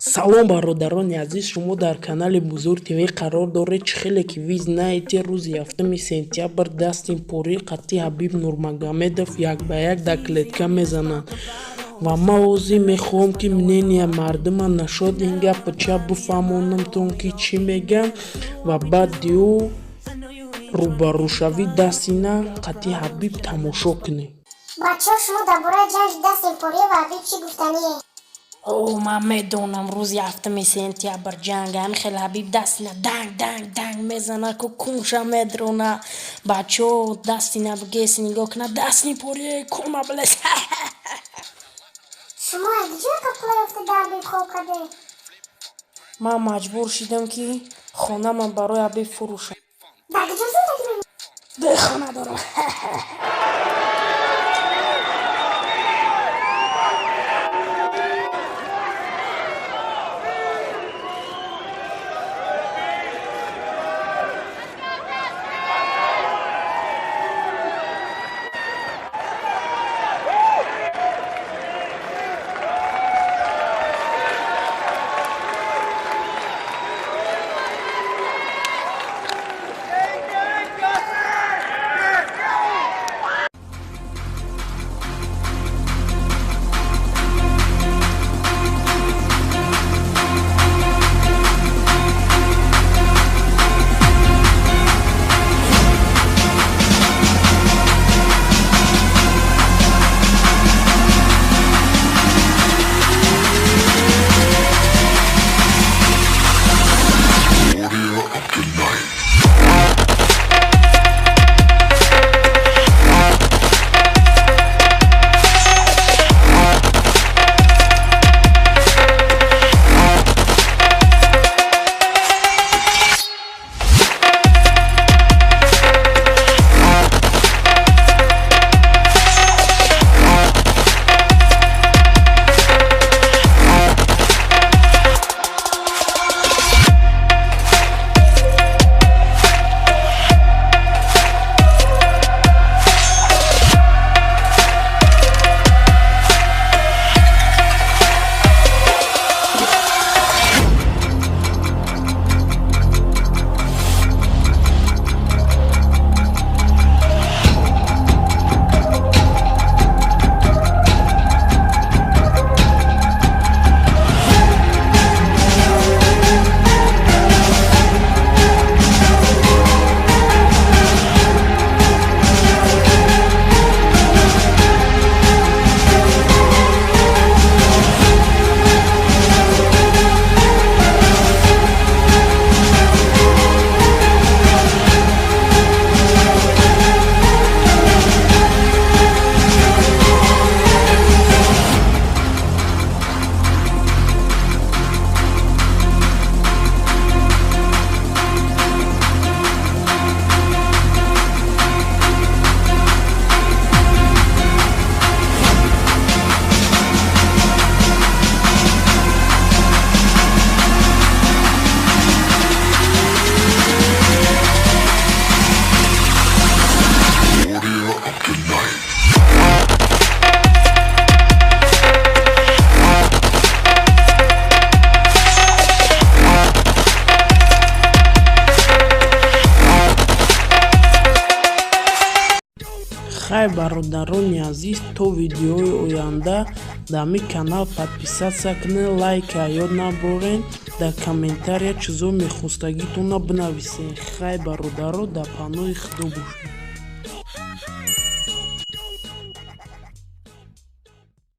салом бародарони азиз, шумо дар канали Бузург ТВ қарор доред. Хеле ки виз наите рӯзи 7 сентябр Дастин Пори қатъи Ҳабиб Нурмагомедов 1-1 дар клетка мезананд ва ман озӣ мехоҳам ки мнения мардума нашод ин гапча бифаҳмонамтон ки чӣ мегӯянд ва баъди ӯ рӯбарӯшавӣ Дастина қатъи Ҳабиб тамошо кунем. бачаҳо шумо дар бораи ҷанги Дастин Пори ва Ҳабиб чӣ гуфтание? ман медонам рӯзи 7 сентябр ҷанг хеле Ҳабиб Дастина данг мезана ку кунша медрона. бачаҳо Дастина бигес нигоҳ куна Дастин Пори кума блес. шумо ягҷоя қаплай офтада Ҳабиб хоб карде? ман маҷбур шидам ки хонаман барои Ҳабиб фурӯшам. дар куҷо зиндагӣ мекунед? ду хона дорам. Хай бародарони азиз, то видеои оянда дар мин канал подписатсия кунед, лайка ёд наборен, дар комментария чизо мехостагитона бинависен. Хай бародаро дар паноҳи Худо бошед.